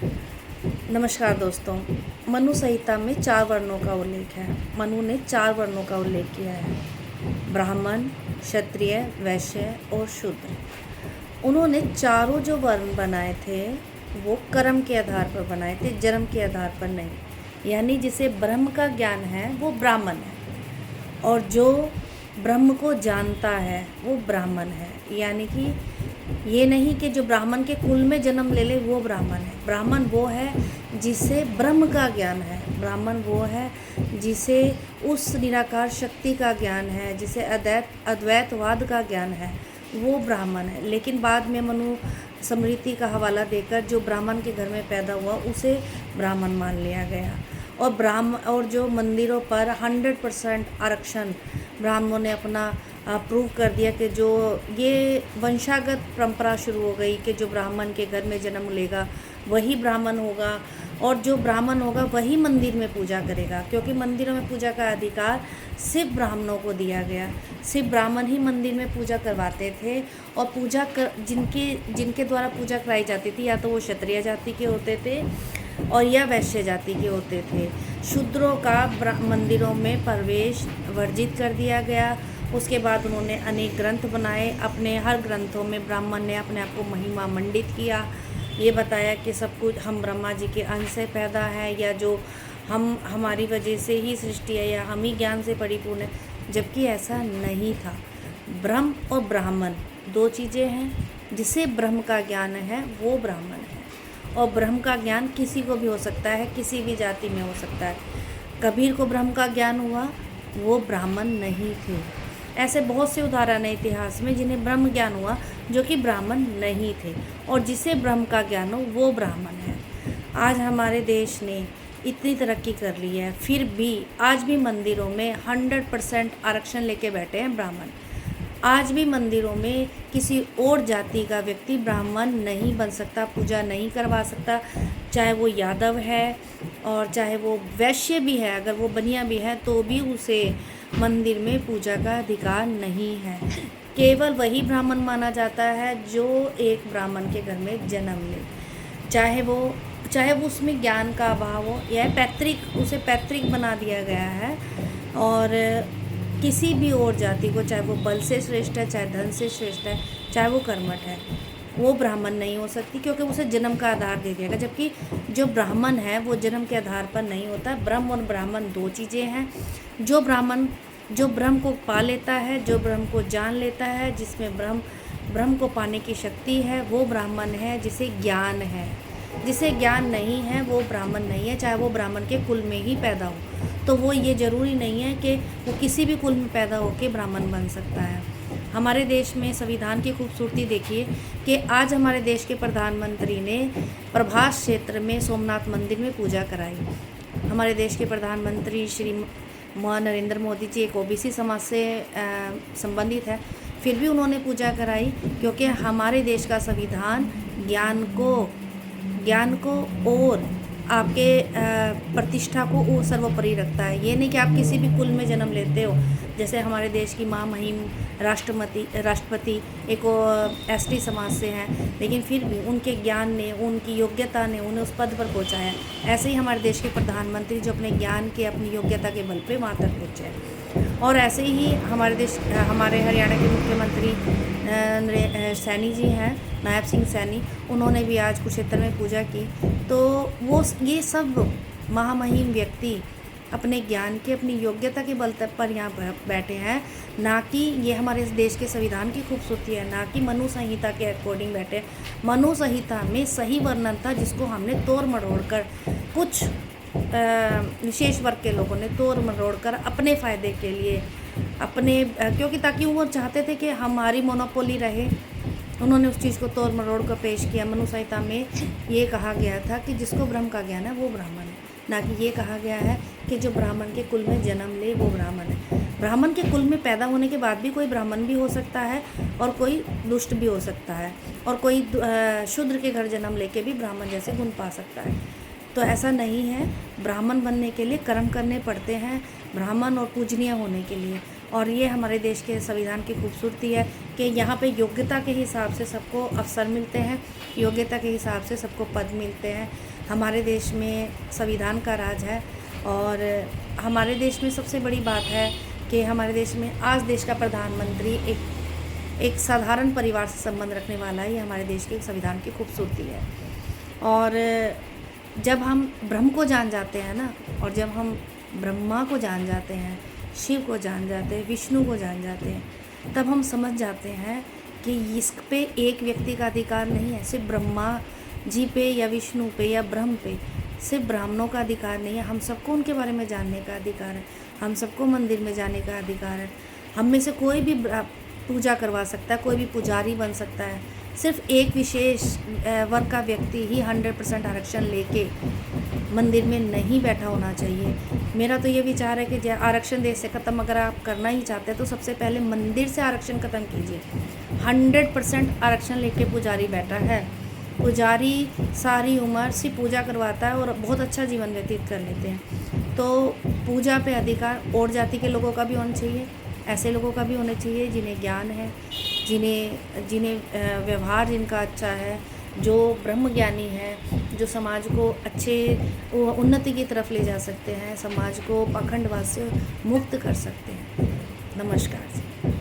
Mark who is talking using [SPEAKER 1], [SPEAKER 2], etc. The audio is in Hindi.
[SPEAKER 1] नमस्कार दोस्तों। मनु संहिता में 4 वर्णों का उल्लेख है। मनु ने 4 वर्णों का उल्लेख किया है: ब्राह्मण, क्षत्रिय, वैश्य और शूद्र। उन्होंने चारों जो वर्ण बनाए थे वो कर्म के आधार पर बनाए थे, जन्म के आधार पर नहीं। यानी जिसे ब्रह्म का ज्ञान है वो ब्राह्मण है, और जो ब्रह्म को जानता है वो ब्राह्मण है। यानी कि ये नहीं कि जो ब्राह्मण के कुल में जन्म ले ले वो ब्राह्मण है। ब्राह्मण वो है जिसे ब्रह्म का ज्ञान है। ब्राह्मण वो है जिसे उस निराकार शक्ति का ज्ञान है, जिसे अद्वैतवाद का ज्ञान है, वो ब्राह्मण है। लेकिन बाद में मनु स्मृति का हवाला देकर जो ब्राह्मण के घर में पैदा हुआ उसे ब्राह्मण मान लिया गया। और जो मंदिरों पर 100% आरक्षण ब्राह्मणों ने अपना प्रूव कर दिया कि जो ये वंशागत परंपरा शुरू हो गई कि जो ब्राह्मण के घर में जन्म लेगा वही ब्राह्मण होगा, और जो ब्राह्मण होगा वही मंदिर में पूजा करेगा, क्योंकि मंदिरों में पूजा का अधिकार सिर्फ ब्राह्मणों को दिया गया। सिर्फ ब्राह्मण ही मंदिर में पूजा करवाते थे, और जिनके द्वारा पूजा कराई जाती थी या तो वो क्षत्रिय जाति के होते थे और या वैश्य जाति के होते थे। शूद्रों का मंदिरों में प्रवेश वर्जित कर दिया गया। उसके बाद उन्होंने अनेक ग्रंथ बनाए। अपने हर ग्रंथों में ब्राह्मण ने अपने आप को महिमा मंडित किया, ये बताया कि सब कुछ हम ब्रह्मा जी के अंश से पैदा है, या जो हमारी वजह से ही सृष्टि है, या हम ही ज्ञान से परिपूर्ण है, जबकि ऐसा नहीं था। ब्रह्म और ब्राह्मण 2 चीज़ें हैं। जिसे ब्रह्म का ज्ञान है वो ब्राह्मण है, और ब्रह्म का ज्ञान किसी को भी हो सकता है, किसी भी जाति में हो सकता है। कबीर को ब्रह्म का ज्ञान हुआ, वो ब्राह्मण नहीं थे। ऐसे बहुत से उदाहरण है इतिहास में जिन्हें ब्रह्म ज्ञान हुआ जो कि ब्राह्मण नहीं थे, और जिसे ब्रह्म का ज्ञान हो वो ब्राह्मण है। आज हमारे देश ने इतनी तरक्की कर ली है, फिर भी आज भी मंदिरों में 100% आरक्षण लेके बैठे हैं ब्राह्मण। आज भी मंदिरों में किसी और जाति का व्यक्ति ब्राह्मण नहीं बन सकता, पूजा नहीं करवा सकता, चाहे वो यादव है और चाहे वो वैश्य भी है। अगर वो बनिया भी है तो भी उसे मंदिर में पूजा का अधिकार नहीं है। केवल वही ब्राह्मण माना जाता है जो एक ब्राह्मण के घर में जन्म ले, चाहे वो उसमें ज्ञान का अभाव हो या उसे पैतृक बना दिया गया है। और किसी भी और जाति को, चाहे वो बल से श्रेष्ठ है, चाहे धन से श्रेष्ठ है, चाहे वो कर्मठ है, वो ब्राह्मण नहीं हो सकती, क्योंकि उसे जन्म का आधार दे दिया गया। जबकि जो ब्राह्मण है वो जन्म के आधार पर नहीं होता। ब्रह्म और ब्राह्मण 2 चीज़ें हैं। जो ब्रह्म को पा लेता है, जो ब्रह्म को जान लेता है, जिसमें ब्रह्म को पाने की शक्ति है, वो ब्राह्मण है। जिसे ज्ञान है, जिसे ज्ञान नहीं है वो ब्राह्मण नहीं है, चाहे वो ब्राह्मण के कुल में ही पैदा हो। तो वो ये ज़रूरी नहीं है कि वो किसी भी कुल में पैदा होकर ब्राह्मण बन सकता है। हमारे देश में संविधान की खूबसूरती देखिए कि आज हमारे देश के प्रधानमंत्री ने प्रभास क्षेत्र में सोमनाथ मंदिर में पूजा कराई। हमारे देश के प्रधानमंत्री श्री नरेंद्र मोदी जी एक ओबीसी समाज से संबंधित है, फिर भी उन्होंने पूजा कराई, क्योंकि हमारे देश का संविधान ज्ञान को और आपके प्रतिष्ठा को वो सर्वोपरि रखता है। ये नहीं कि आप किसी भी कुल में जन्म लेते हो। जैसे हमारे देश की महामहिम राष्ट्रपति एक एसटी समाज से हैं, लेकिन फिर भी उनके ज्ञान ने, उनकी योग्यता ने उन्हें उस पद पर पहुंचाया। ऐसे ही हमारे देश के प्रधानमंत्री जो अपने ज्ञान के, अपनी योग्यता के बल पे वहाँ तक पहुँचे। और ऐसे ही हमारे हरियाणा के मुख्यमंत्री सैनी जी हैं, नायब सिंह सैनी, उन्होंने भी आज कुरुक्षेत्र में पूजा की। तो ये सब महामहिम व्यक्ति अपने ज्ञान के, अपनी योग्यता के बल पर यहाँ बैठे हैं, ना कि ये हमारे देश के संविधान की खूबसूरती है, ना कि मनु संहिता के अकॉर्डिंग बैठे। मनु संहिता में सही वर्णन था जिसको हमने तोड़ मरोड़ कर, कुछ विशेष वर्ग के लोगों ने तोड़ मरोड़ कर अपने फ़ायदे के लिए, क्योंकि ताकि वो चाहते थे कि हमारी मोनोपोली रहे, उन्होंने उस चीज़ को तोड़ मरोड़ कर पेश किया। मनु संहिता में ये कहा गया था कि जिसको ब्रह्म का ज्ञान है वो ब्राह्मण है, ना कि ये कहा गया है कि जो ब्राह्मण के कुल में जन्म ले वो ब्राह्मण है। ब्राह्मण के कुल में पैदा होने के बाद भी कोई ब्राह्मण भी हो सकता है, और कोई दुष्ट भी हो सकता है, और कोई शूद्र के घर जन्म लेके भी ब्राह्मण जैसे गुण पा सकता है। तो ऐसा नहीं है। ब्राह्मण बनने के लिए कर्म करने पड़ते हैं, ब्राह्मण और पूजनीय होने के लिए। और ये हमारे देश के संविधान की खूबसूरती है कि यहाँ पे योग्यता के हिसाब से सबको अवसर मिलते हैं, योग्यता के हिसाब से सबको पद मिलते हैं। हमारे देश में संविधान का राज है और हमारे देश में सबसे बड़ी बात है कि हमारे देश में आज देश का प्रधानमंत्री एक साधारण परिवार से संबंध रखने वाला है। ये हमारे देश के संविधान की खूबसूरती है। और जब हम ब्रह्म को जान जाते हैं ना, और जब हम ब्रह्मा को जान जाते हैं, शिव को जान जाते हैं, विष्णु को जान जाते हैं, तब हम समझ जाते हैं कि इस पे एक व्यक्ति का अधिकार नहीं है, सिर्फ ब्रह्मा जी पे या विष्णु पे या ब्रह्म पे सिर्फ ब्राह्मणों का अधिकार नहीं है। हम सबको उनके बारे में जानने का अधिकार है, हम सबको मंदिर में जाने का अधिकार है। हम में से कोई भी पूजा करवा सकता है, कोई भी पुजारी बन सकता है। सिर्फ एक विशेष वर्ग का व्यक्ति ही 100% आरक्षण लेके मंदिर में नहीं बैठा होना चाहिए। मेरा तो ये विचार है कि आरक्षण देश से ख़त्म अगर आप करना ही चाहते हैं तो सबसे पहले मंदिर से आरक्षण ख़त्म कीजिए। 100% आरक्षण लेके पुजारी बैठा है। पुजारी सारी उम्र सिर्फ पूजा करवाता है और बहुत अच्छा जीवन व्यतीत कर लेते हैं। तो पूजा पे अधिकार और जाति के लोगों का भी होना चाहिए, ऐसे लोगों का भी होना चाहिए जिन्हें ज्ञान है, जिन्हें व्यवहार जिनका अच्छा है, जो ब्रह्मज्ञानी है, जो समाज को अच्छे उन्नति की तरफ ले जा सकते हैं, समाज को पाखंडवाद से मुक्त कर सकते हैं। नमस्कार जी।